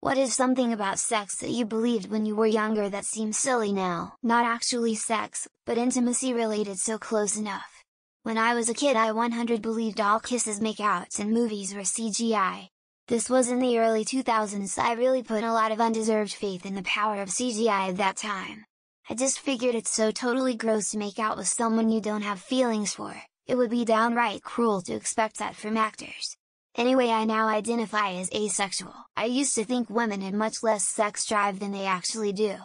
What is something about sex that you believed when you were younger that seems silly now? Not actually sex, but intimacy related so close enough. When I was a kid I 100 believed all kisses makeouts in movies were CGI. This was in the early 2000s. I really put a lot of undeserved faith in the power of CGI at that time. I just figured it's so totally gross to make out with someone you don't have feelings for, it would be downright cruel to expect that from actors. Anyway, I now identify as asexual. I used to think women had much less sex drive than they actually do.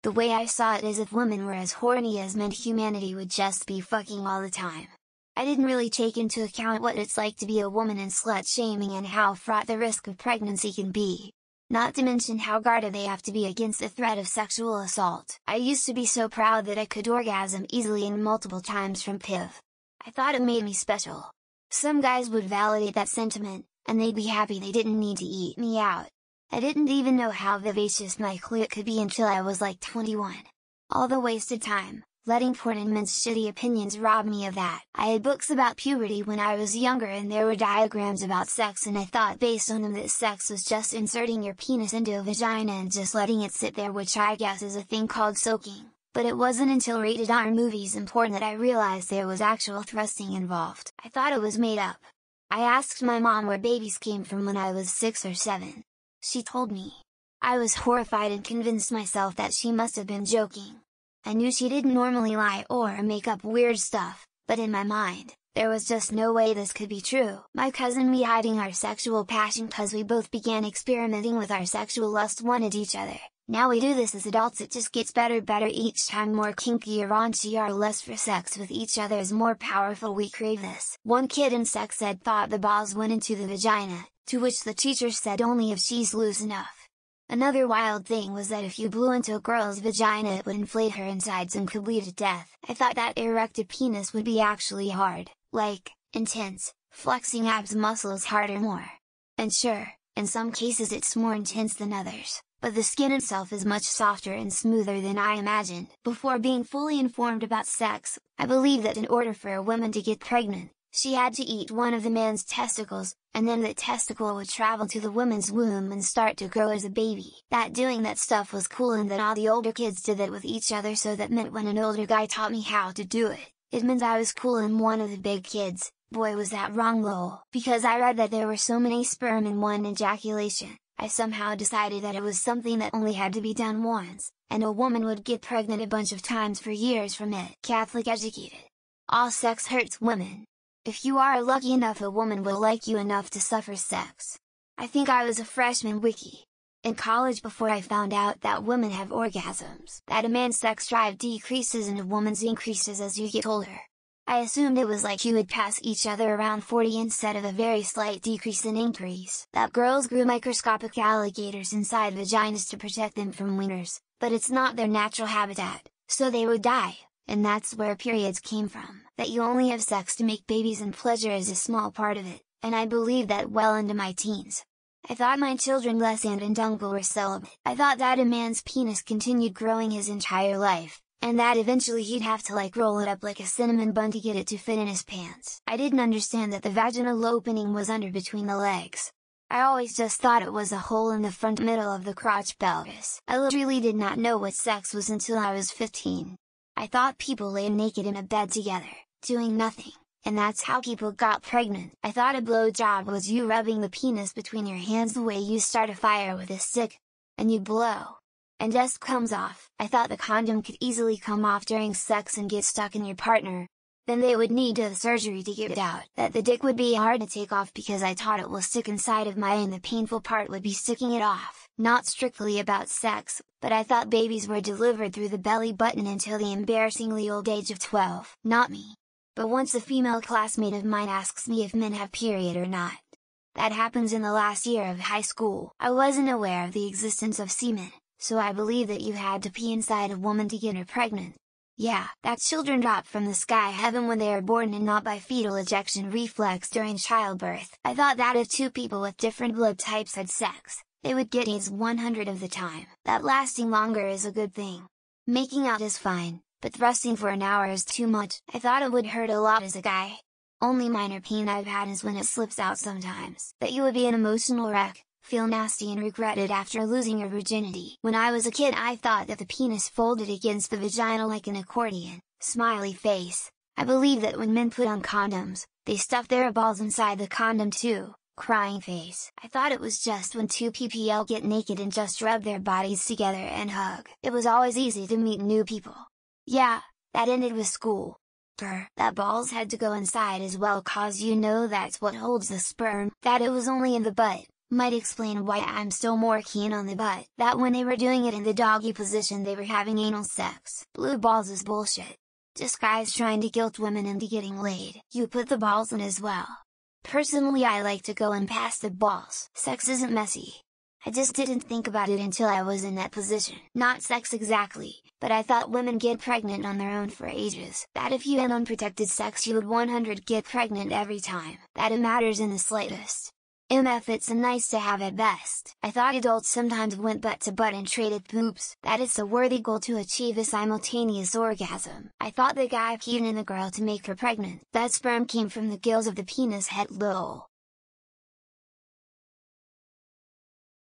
The way I saw it is if women were as horny as men, humanity would just be fucking all the time. I didn't really take into account what it's like to be a woman and slut-shaming and how fraught the risk of pregnancy can be. Not to mention how guarded they have to be against the threat of sexual assault. I used to be so proud that I could orgasm easily and multiple times from PIV. I thought it made me special. Some guys would validate that sentiment, and they'd be happy they didn't need to eat me out. I didn't even know how vivacious my clit could be until I was like 21. All the wasted time, letting porn and men's shitty opinions rob me of that. I had books about puberty when I was younger and there were diagrams about sex, and I thought based on them that sex was just inserting your penis into a vagina and just letting it sit there, which I guess is a thing called soaking. But it wasn't until rated R movies and porn that I realized there was actual thrusting involved. I thought it was made up. I asked my mom where babies came from when I was 6 or 7. She told me. I was horrified and convinced myself that she must have been joking. I knew she didn't normally lie or make up weird stuff, but in my mind, there was just no way this could be true. My cousin and me, hiding our sexual passion cause we both began experimenting with our sexual lust, wanted each other. Now we do this as adults, it just gets better each time, more kinky or raunchy. Our lust for sex with each other is more powerful, we crave this. One kid in sex ed thought the balls went into the vagina, to which the teacher said only if she's loose enough. Another wild thing was that if you blew into a girl's vagina it would inflate her insides and could bleed to death. I thought that erected penis would be actually hard, like, intense, flexing abs muscles harder more. And sure, in some cases it's more intense than others, but the skin itself is much softer and smoother than I imagined. Before being fully informed about sex, I believed that in order for a woman to get pregnant, she had to eat one of the man's testicles, and then that testicle would travel to the woman's womb and start to grow as a baby. That doing that stuff was cool, and that all the older kids did that with each other, so that meant when an older guy taught me how to do it, it meant I was cool and one of the big kids. Boy was that wrong lol. Because I read that there were so many sperm in one ejaculation, I somehow decided that it was something that only had to be done once, and a woman would get pregnant a bunch of times for years from it. Catholic educated. All sex hurts women. If you are lucky enough, a woman will like you enough to suffer sex. I think I was a freshman wiki in college before I found out that women have orgasms, that a man's sex drive decreases and a woman's increases as you get older. I assumed it was like you would pass each other around 40 instead of a very slight decrease and increase, that girls grew microscopic alligators inside vaginas to protect them from wieners, but it's not their natural habitat, so they would die. And that's where periods came from, that you only have sex to make babies and pleasure is a small part of it, and I believed that well into my teens. I thought my children Les and Dunkel were celibate. I thought that a man's penis continued growing his entire life, and that eventually he'd have to like roll it up like a cinnamon bun to get it to fit in his pants. I didn't understand that the vaginal opening was under between the legs. I always just thought it was a hole in the front middle of the crotch pelvis. I literally did not know what sex was until I was 15. I thought people lay naked in a bed together, doing nothing, and that's how people got pregnant. I thought a blowjob was you rubbing the penis between your hands the way you start a fire with a stick, and you blow, and dust comes off. I thought the condom could easily come off during sex and get stuck in your partner, then they would need to have surgery to get it out. That the dick would be hard to take off because I thought it will stick inside of my and the painful part would be sticking it off. Not strictly about sex, but I thought babies were delivered through the belly button until the embarrassingly old age of 12. Not me. But once a female classmate of mine asks me if men have period or not. That happens in the last year of high school. I wasn't aware of the existence of semen, so I believed that you had to pee inside a woman to get her pregnant. Yeah, that children drop from the sky heaven when they are born and not by fetal ejection reflex during childbirth. I thought that if two people with different blood types had sex, they would get AIDS 100 of the time. That lasting longer is a good thing. Making out is fine, but thrusting for an hour is too much. I thought it would hurt a lot as a guy. Only minor pain I've had is when it slips out sometimes. That you would be an emotional wreck, feel nasty and regret it after losing your virginity. When I was a kid I thought that the penis folded against the vagina like an accordion, smiley face. I believe that when men put on condoms, they stuff their balls inside the condom too, crying face. I thought it was just when two PPL get naked and just rub their bodies together and hug. It was always easy to meet new people. Yeah, that ended with school. That balls had to go inside as well cause you know that's what holds the sperm. That it was only in the butt, might explain why I'm still more keen on the butt. That when they were doing it in the doggy position they were having anal sex. Blue balls is bullshit. Just guys trying to guilt women into getting laid. You put the balls in as well. Personally I like to go in past the balls. Sex isn't messy. I just didn't think about it until I was in that position. Not sex exactly, but I thought women get pregnant on their own for ages. That if you had unprotected sex you would 100 get pregnant every time. That it matters in the slightest. MF it's a nice to have at best. I thought adults sometimes went butt to butt and traded poops. That it's a worthy goal to achieve a simultaneous orgasm. I thought the guy peed in the girl to make her pregnant. That sperm came from the gills of the penis head lol.